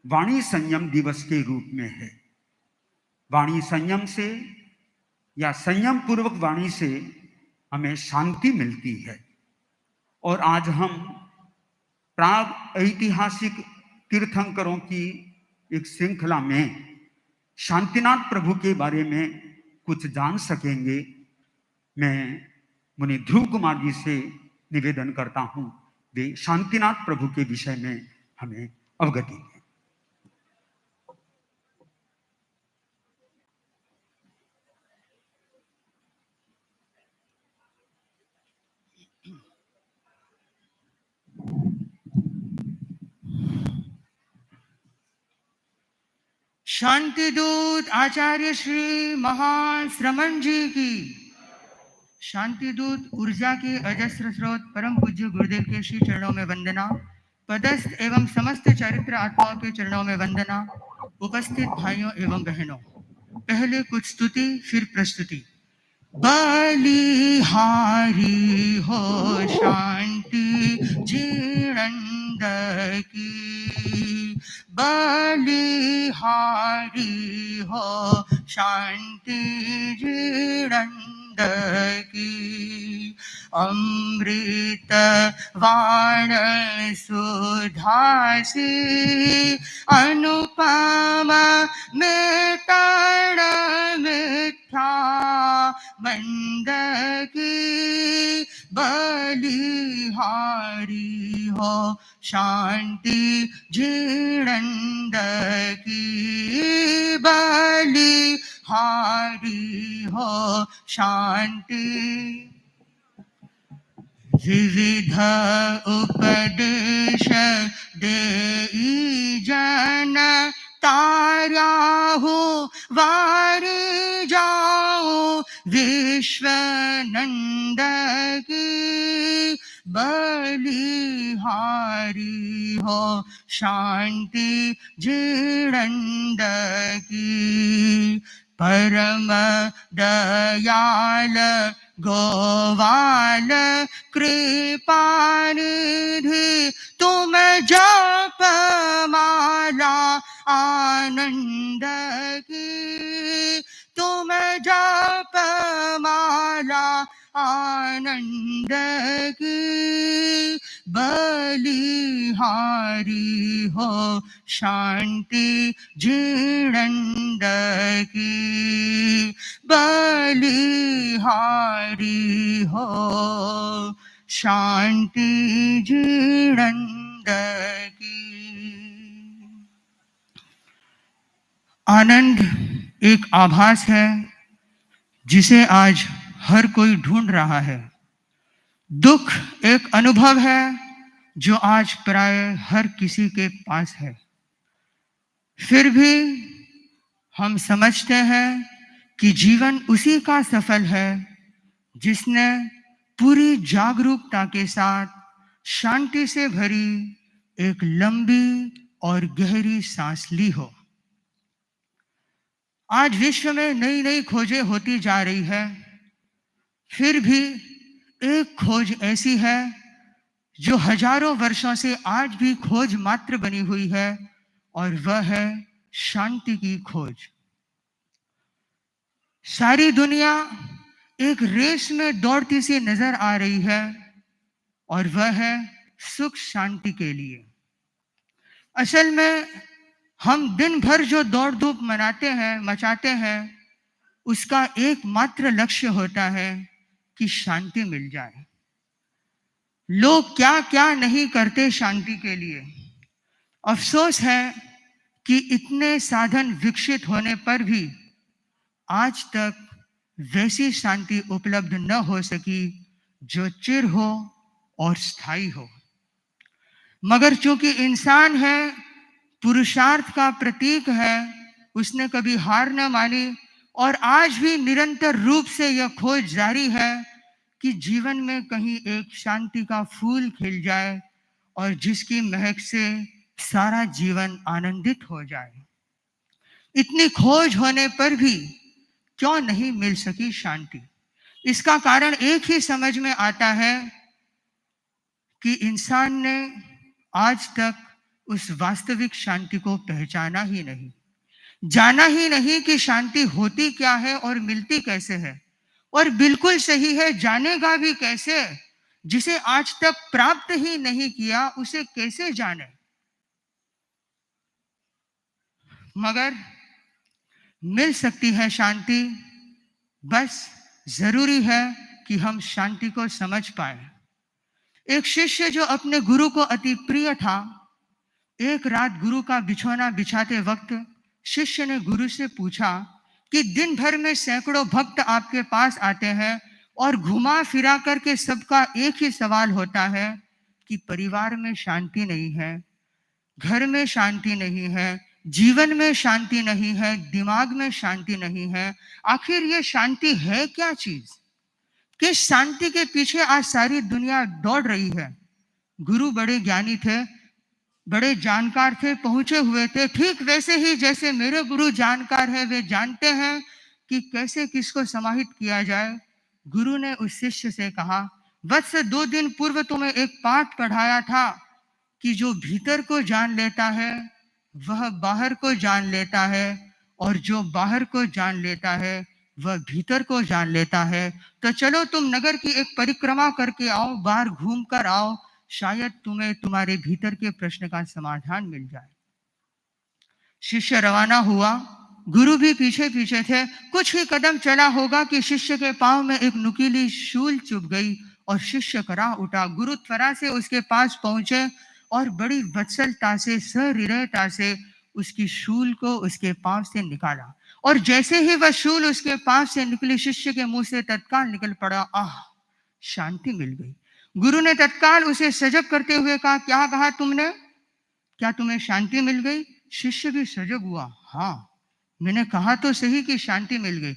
वाणी संयम दिवस के रूप में है। वाणी संयम से या संयम पूर्वक वाणी से हमें शांति मिलती है। और आज हम प्राग ऐतिहासिक तीर्थंकरों की एक श्रृंखला में शांतिनाथ प्रभु के बारे में कुछ जान सकेंगे। मैं मुनि ध्रुव कुमार जी से निवेदन करता हूं, वे शांतिनाथ प्रभु के विषय में हमें अवगति दें। शांतिदूत आचार्य श्री महान श्रमण जी की, शांतिदूत ऊर्जा के अजस्र स्रोत परम पूज्य गुरुदेव के श्री चरणों में वंदना, पदस्थ एवं समस्त चरित्र आत्माओं के चरणों में वंदना, उपस्थित भाइयों एवं बहनों। पहले कुछ स्तुति फिर प्रस्तुति। बलिहारी हो शांति जीणंद की, बलिहारी हो शांति जीणंद की। अमृत वाण सुधासी अनुपम मेटाण मिथ्या मंद की, बलिहारी हो शांति जीणंद की, बलिहारी हो शांति। विविध उपदेश देई जन तार्याहु वारी जाऊं विश्वनंद की, बलिहारी हो शांति जीणंद की। परम दयाल गोवाल कृपानिधि तुम जप माला आनंद की, तुम जप माला आनंद की, बलिहारी हो शांति जीणंद की, बलिहारी हो शांति जीणंद की। आनंद एक आभास है जिसे आज हर कोई ढूंढ रहा है। दुख एक अनुभव है जो आज प्राय हर किसी के पास है। फिर भी हम समझते हैं कि जीवन उसी का सफल है जिसने पूरी जागरूकता के साथ शांति से भरी एक लंबी और गहरी सांस ली हो। आज विश्व में नई नई खोजें होती जा रही है, फिर भी एक खोज ऐसी है जो हजारों वर्षों से आज भी खोज मात्र बनी हुई है, और वह है शांति की खोज। सारी दुनिया एक रेस में दौड़ती सी नजर आ रही है, और वह है सुख शांति के लिए। असल में हम दिन भर जो दौड़ धूप मचाते हैं, उसका एकमात्र लक्ष्य होता है कि शांति मिल जाए। लोग क्या क्या नहीं करते शांति के लिए। अफसोस है कि इतने साधन विकसित होने पर भी आज तक वैसी शांति उपलब्ध न हो सकी जो चिर हो और स्थायी हो। मगर चूंकि इंसान है, पुरुषार्थ का प्रतीक है, उसने कभी हार न मानी और आज भी निरंतर रूप से यह खोज जारी है कि जीवन में कहीं एक शांति का फूल खिल जाए और जिसकी महक से सारा जीवन आनंदित हो जाए। इतनी खोज होने पर भी क्यों नहीं मिल सकी शांति? इसका कारण एक ही समझ में आता है कि इंसान ने आज तक उस वास्तविक शांति को पहचाना ही नहीं, जाना ही नहीं कि शांति होती क्या है और मिलती कैसे है। और बिल्कुल सही है, जानेगा भी कैसे? जिसे आज तक प्राप्त ही नहीं किया उसे कैसे जाने? मगर मिल सकती है शांति, बस जरूरी है कि हम शांति को समझ पाए। एक शिष्य जो अपने गुरु को अति प्रिय था, एक रात गुरु का बिछौना बिछाते वक्त शिष्य ने गुरु से पूछा कि दिन भर में सैकड़ों भक्त आपके पास आते हैं और घुमा फिरा करके सबका एक ही सवाल होता है कि परिवार में शांति नहीं है, घर में शांति नहीं है, जीवन में शांति नहीं है, दिमाग में शांति नहीं है। आखिर ये शांति है क्या चीज? किस शांति के पीछे आज सारी दुनिया दौड़ रही है? गुरु बड़े ज्ञानी थे, बड़े जानकार थे, पहुंचे हुए थे, ठीक वैसे ही जैसे मेरे गुरु जानकार है, वे जानते हैं कि कैसे किसको समाहित किया जाए। गुरु ने उस शिष्य से कहा, वत्स 2 दिन पूर्व तुम्हें एक पाठ पढ़ाया था कि जो भीतर को जान लेता है वह बाहर को जान लेता है, और जो बाहर को जान लेता है वह भीतर को जान लेता है। तो चलो तुम नगर की एक परिक्रमा करके आओ, बाहर घूम कर आओ, शायद तुम्हें तुम्हारे भीतर के प्रश्न का समाधान मिल जाए। शिष्य रवाना हुआ, गुरु भी पीछे पीछे थे। कुछ ही कदम चला होगा कि शिष्य के पांव में एक नुकीली शूल चुभ गई और शिष्य करा उठा। गुरु त्वरा से उसके पास पहुंचे और बड़ी वत्सलता से, सहृदयता से उसकी शूल को उसके पांव से निकाला, और जैसे ही वह शूल उसके पांव से निकली, शिष्य के मुंह से तत्काल निकल पड़ा, आह, शांति मिल गई। गुरु ने तत्काल उसे सजग करते हुए कहा, क्या कहा तुमने? क्या तुम्हें शांति मिल गई? शिष्य भी सजग हुआ, हाँ, मैंने कहा तो सही कि शांति मिल गई।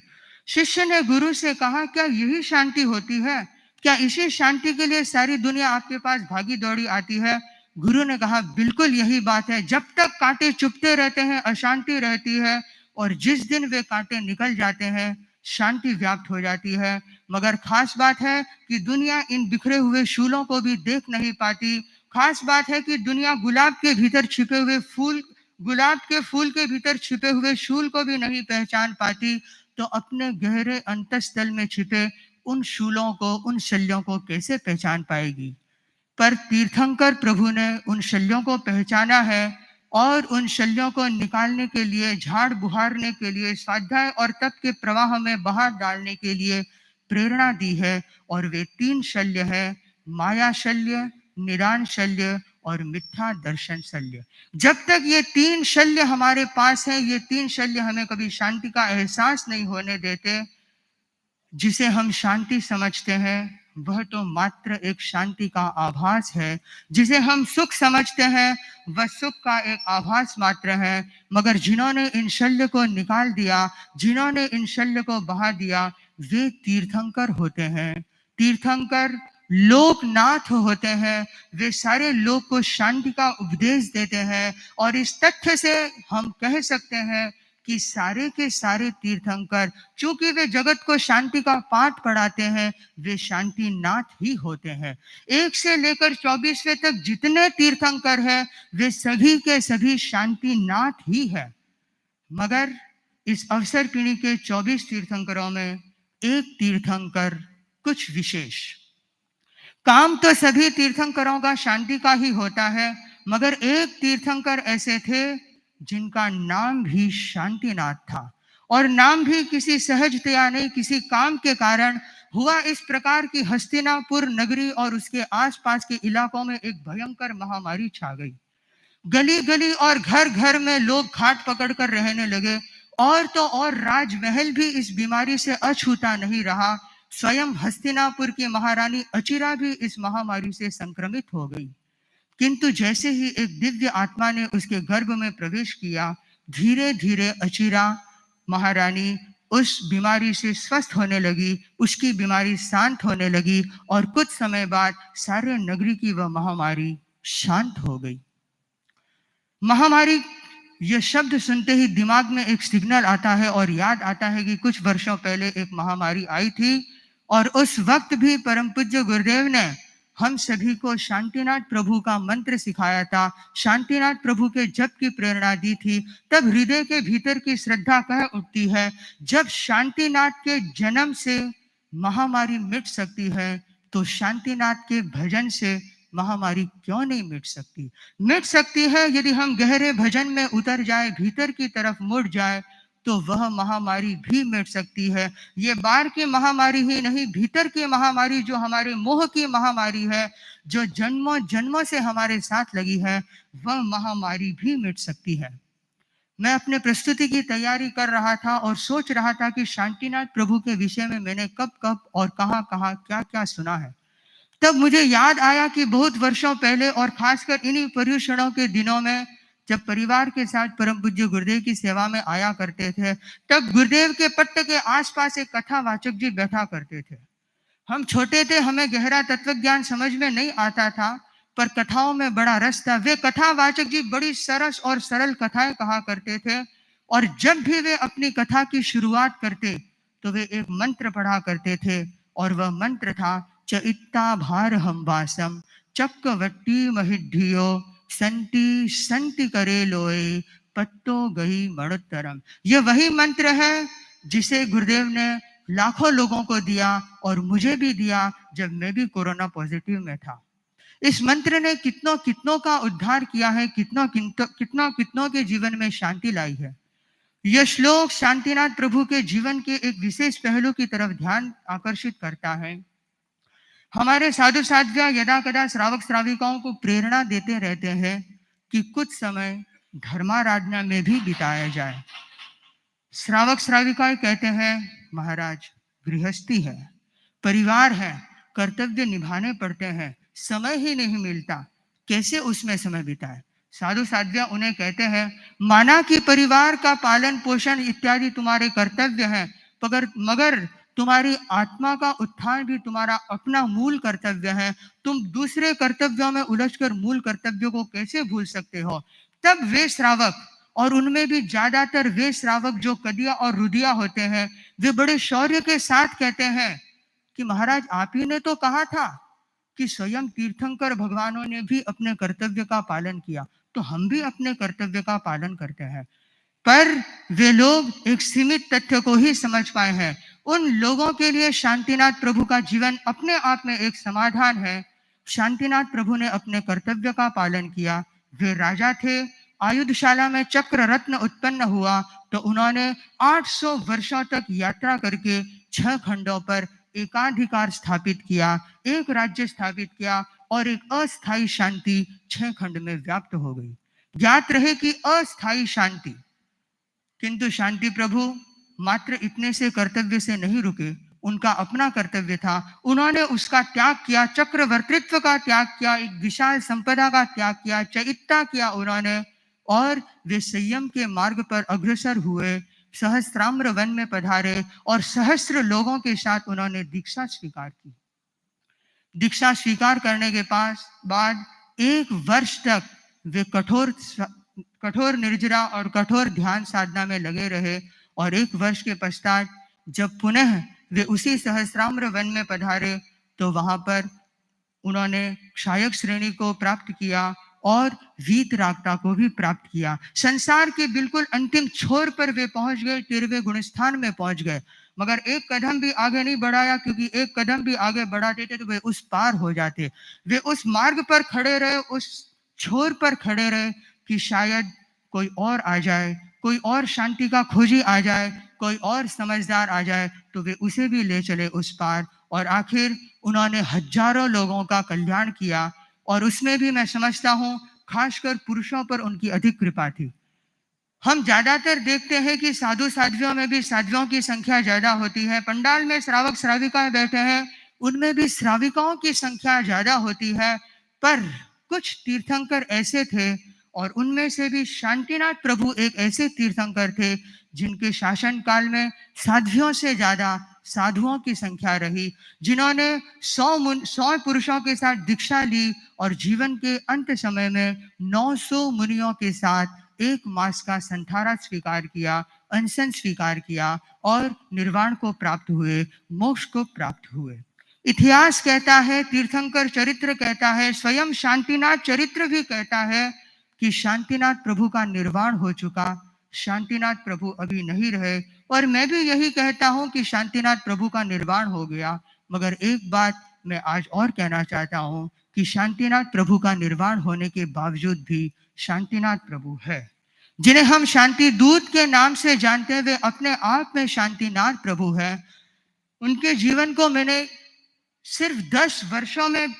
शिष्य ने गुरु से कहा, क्या यही शांति होती है? क्या इसी शांति के लिए सारी दुनिया आपके पास भागी दौड़ी आती है? गुरु ने कहा, बिल्कुल यही बात है। जब तक कांटे चुभते रहते हैं अशांति रहती है, और जिस दिन वे कांटे निकल जाते हैं शांति व्याप्त हो जाती है। मगर खास बात है कि दुनिया इन बिखरे हुए शूलों को भी देख नहीं पाती। खास बात है कि दुनिया गुलाब के भीतर छिपे हुए फूल, गुलाब के फूल के भीतर छिपे हुए शूल को भी नहीं पहचान पाती, तो अपने गहरे अंतस्थल में छिपे उन शूलों को, उन शल्यों को कैसे पहचान पाएगी? पर तीर्थंकर प्रभु ने उन शल्यों को पहचाना है और उन शल्यों को निकालने के लिए, झाड़ बुहारने के लिए, स्वाध्याय और तप के प्रवाह में बाहर डालने के लिए प्रेरणा दी है। और वे 3 शल्य है, माया शल्य, निरान शल्य और मिथ्या दर्शन शल्य। जब तक ये 3 शल्य हमारे पास है, ये 3 शल्य हमें कभी शांति का एहसास नहीं होने देते। जिसे हम शांति समझते हैं वह तो मात्र एक शांति का आभास है, जिसे हम सुख समझते हैं वह सुख का एक आभास मात्र है। मगर जिन्होंने इन शल्य को निकाल दिया, जिन्होंने इन शल्य को बहा दिया, वे तीर्थंकर होते हैं। तीर्थंकर लोकनाथ होते हैं। वे सारे लोक को शांति का उपदेश देते हैं, और इस तथ्य से हम कह सकते हैं कि सारे के सारे तीर्थंकर, चूंकि वे जगत को शांति का पाठ पढ़ाते हैं, वे शांति नाथ ही होते हैं। 1 से लेकर 24वें तक जितने तीर्थंकर हैं, वे सभी के सभी शांति नाथ ही है। मगर इस अवसर पीढ़ी के 24 तीर्थंकरों में एक तीर्थंकर कुछ विशेष। काम तो सभी तीर्थंकरों का शांति का ही होता है, मगर एक तीर्थंकर ऐसे थे जिनका नाम भी शांतिनाथ था, और नाम भी किसी सहजतया नहीं, किसी काम के कारण हुआ। इस प्रकार की हस्तिनापुर नगरी और उसके आसपास के इलाकों में एक भयंकर महामारी छा गई। गली गली और घर घर में लोग खाट पकड़कर रहने लगे, और तो और राजमहल भी इस बीमारी से अछूता नहीं रहा। स्वयं हस्तिनापुर की महारानी अचिरा भी इस महामारी से संक्रमित हो गई। किंतु जैसे ही एक दिव्य आत्मा ने उसके गर्भ में प्रवेश किया, धीरे धीरे अचिरा महारानी उस बीमारी से स्वस्थ होने लगी, उसकी बीमारी शांत होने लगी, और कुछ समय बाद सारे नगरी की वह महामारी शांत हो गई। महामारी ये शब्द सुनते ही दिमाग में एक सिग्नल आता है, और याद आता है कि कुछ वर्षों पहले एक महामारी आई थी, और उस वक्त भी परम पूज्य गुरुदेव ने हम सभी को शांतिनाथ प्रभु का मंत्र सिखाया था, शांतिनाथ प्रभु के जप की प्रेरणा दी थी, तब हृदय के भीतर की श्रद्धा कह उठती है, जब शांतिनाथ के जन्म से महामारी मिट सकती है तो शांतिनाथ के भजन से महामारी क्यों नहीं मिट सकती? मिट सकती है यदि हम गहरे भजन में उतर जाए, भीतर की तरफ मुड़ जाए, तो वह महामारी भी मिट सकती है। ये बाहर की महामारी ही नहीं, भीतर की महामारी जो हमारे मोह की महामारी है, जो जन्मों जन्मों से हमारे साथ लगी है, वह महामारी भी मिट सकती है। मैं अपने प्रस्तुति की तैयारी कर रहा था और सोच रहा था कि शांतिनाथ प्रभु के विषय में मैंने कब कब और कहाँ कहाँ क्या क्या सुना है। तब मुझे याद आया कि बहुत वर्षों पहले और खासकर इन्हीं पर्युषणों के दिनों में जब परिवार के साथ परम पूज्य गुरुदेव की सेवा में आया करते थे, तब गुरुदेव के पट्ट के आसपास एक कथावाचक जी बैठा करते थे। हम छोटे थे, हमें गहरा तत्व ज्ञान समझ में नहीं आता था, पर कथाओं में बड़ा रस था। वे कथावाचक जी बड़ी सरस और सरल कथाएं कहा करते थे, और जब भी वे अपनी कथा की शुरुआत करते तो वे एक मंत्र पढ़ा करते थे, और वह मंत्र था चइत्ता भार हम वासम चक्रवट्टी महिधियो संति संति करे लोए पत्तो गई मणोत्तरम। ये वही मंत्र है जिसे गुरुदेव ने लाखों लोगों को दिया और मुझे भी दिया जब मैं भी कोरोना पॉजिटिव में था। इस मंत्र ने कितनों कितनों का उद्धार किया है, कितनों कितनों कितनों के जीवन में शांति लाई है। यह श्लोक शांतिनाथ प्रभु के जीवन के एक विशेष पहलू की तरफ ध्यान आकर्षित करता है। हमारे साधु साध्या यदा कदा श्रावक श्राविकाओं को प्रेरणा देते रहते हैं कि कुछ समय धर्माराधना में भी बिताया जाए। श्रावक श्राविकाएं कहते हैं, महाराज गृहस्थी है, परिवार है, कर्तव्य निभाने पड़ते हैं, समय ही नहीं मिलता, कैसे उसमें समय बिताए। साधु साध्या उन्हें कहते हैं, माना कि परिवार का पालन पोषण इत्यादि तुम्हारे कर्तव्य हैं, मगर तुम्हारी आत्मा का उत्थान भी तुम्हारा अपना मूल कर्तव्य है। तुम दूसरे कर्तव्यों में उलझकर मूल कर्तव्यों को कैसे भूल सकते हो? तब वे श्रावक, और उनमें भी ज्यादातर वे श्रावक जो कदिया और रुदिया होते हैं, वे बड़े शौर्य के साथ कहते हैं कि महाराज आप ही ने तो कहा था कि स्वयं तीर्थंकर भगवानों ने भी अपने कर्तव्य का पालन किया, तो हम भी अपने कर्तव्य का पालन करते हैं। पर वे लोग एक सीमित तथ्य को ही समझ पाए हैं। उन लोगों के लिए शांतिनाथ प्रभु का जीवन अपने आप में एक समाधान है। शांतिनाथ प्रभु ने अपने कर्तव्य का पालन किया। वे राजा थे, आयुधशाला में चक्र रत्न उत्पन्न हुआ तो उन्होंने 800 वर्षों तक यात्रा करके 6 खंडों पर एकाधिकार स्थापित किया, एक राज्य स्थापित किया, और एक अस्थायी शांति 6 खंड में व्याप्त हो गई। ज्ञात रहे कि अस्थायी शांति, किंतु शांति प्रभु मात्र इतने से कर्तव्य से नहीं रुके, उनका अपना कर्तव्य था, उन्होंने उसका त्याग किया, चक्रवर्तित्व का त्याग किया, एक विशाल संपदा का त्याग किया, चैत्ता किया उन्होंने, और वे संयम के मार्ग पर अग्रसर हुए, सहस्त्राम्र वन में पधारे और सहस्त्र लोगों के साथ उन्होंने दीक्षा स्वीकार की। दीक्षा स्वीकार करने के बाद 1 वर्ष तक वे कठोर निर्जरा और कठोर ध्यान साधना में लगे रहे, और 1 वर्ष के पश्चात जब पुनः वे उसी सहस्त्राम्र वन में पधारे तो वहां पर उन्होंने क्षायक श्रेणी को प्राप्त किया और वीतरागता को भी प्राप्त किया। संसार के बिल्कुल अंतिम छोर पर वे पहुंच गए, 13वें गुणस्थान में पहुंच गए, मगर एक कदम भी आगे नहीं बढ़ाया, क्योंकि एक कदम भी आगे बढ़ा देते तो वे उस पार हो जाते। वे उस मार्ग पर खड़े रहे, उस छोर पर खड़े रहे कि शायद कोई और आ जाए, कोई और शांति का खोजी आ जाए, कोई और समझदार आ जाए तो वे उसे भी ले चले उस पार। और आखिर उन्होंने हजारों लोगों का कल्याण किया, और उसमें भी मैं समझता हूँ खासकर पुरुषों पर उनकी अधिक कृपा थी। हम ज्यादातर देखते हैं कि साधु साध्वियों में भी साध्वियों की संख्या ज्यादा होती है, पंडाल में श्रावक श्राविकाएं बैठे हैं, उनमें भी श्राविकाओं की संख्या ज्यादा होती है। पर कुछ तीर्थंकर ऐसे थे, और उनमें से भी शांतिनाथ प्रभु एक ऐसे तीर्थंकर थे जिनके शासन काल में साध्वियों से ज्यादा साधुओं की संख्या रही, जिन्होंने 100 पुरुषों के साथ दीक्षा ली और जीवन के अंत समय में 900 मुनियों के साथ 1 मास का संथारा स्वीकार किया, अनशन स्वीकार किया और निर्वाण को प्राप्त हुए, मोक्ष को प्राप्त हुए। इतिहास कहता है, तीर्थंकर चरित्र कहता है, स्वयं शांतिनाथ चरित्र भी कहता है कि शांतिनाथ प्रभु का निर्वाण हो चुका, शांतिनाथ प्रभु अभी नहीं रहे। और मैं भी यही कहता हूं कि शांतिनाथ प्रभु का निर्वाण हो गया। मगर एक बात मैं आज और कहना चाहता हूं कि शांतिनाथ प्रभु का निर्वाण होने के बावजूद भी शांतिनाथ प्रभु है। जिन्हें हम शांति दूत के नाम से जानते हैं, वे अपने आप में शांतिनाथ प्रभु है। उनके जीवन को मैंने सिर्फ 10 वर्षों में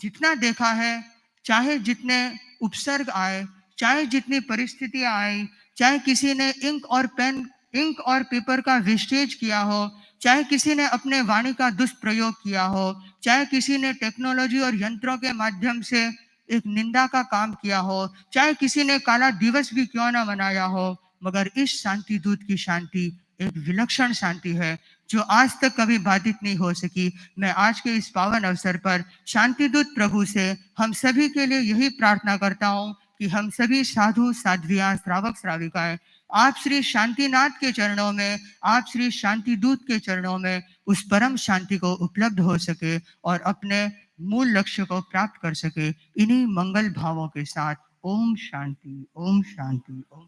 जितना देखा है, चाहे जितने उपसर्ग आए, चाहे जितनी परिस्थितियां आई, चाहे किसी ने इंक और पेपर का वेस्टेज किया हो, चाहे किसी ने अपने वाणी का दुष्प्रयोग किया हो, चाहे किसी ने टेक्नोलॉजी और यंत्रों के माध्यम से एक निंदा का काम किया हो, चाहे किसी ने काला दिवस भी क्यों ना मनाया हो, मगर इस शांति दूत की शांति एक विलक्षण शांति है जो आज तक कभी बाधित नहीं हो सकी। मैं आज के इस पावन अवसर पर शांतिदूत प्रभु से हम सभी के लिए यही प्रार्थना करता हूं कि हम सभी साधु साध्वियां, श्रावक श्राविकाएं आप श्री शांतिनाथ के चरणों में, आप श्री शांतिदूत के चरणों में उस परम शांति को उपलब्ध हो सके और अपने मूल लक्ष्य को प्राप्त कर सके। इन्हीं मंगल भावों के साथ ओम शांति, ओम शांति, ओम।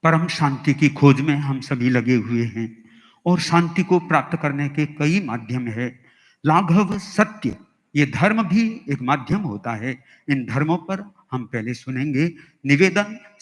परम शांति की खोज में हम सभी लगे हुए हैं और शांति को प्राप्त करने के कई माध्यम है। लाघव, सत्य, ये धर्म भी एक माध्यम होता है। इन धर्मों पर हम पहले सुनेंगे निवेदन।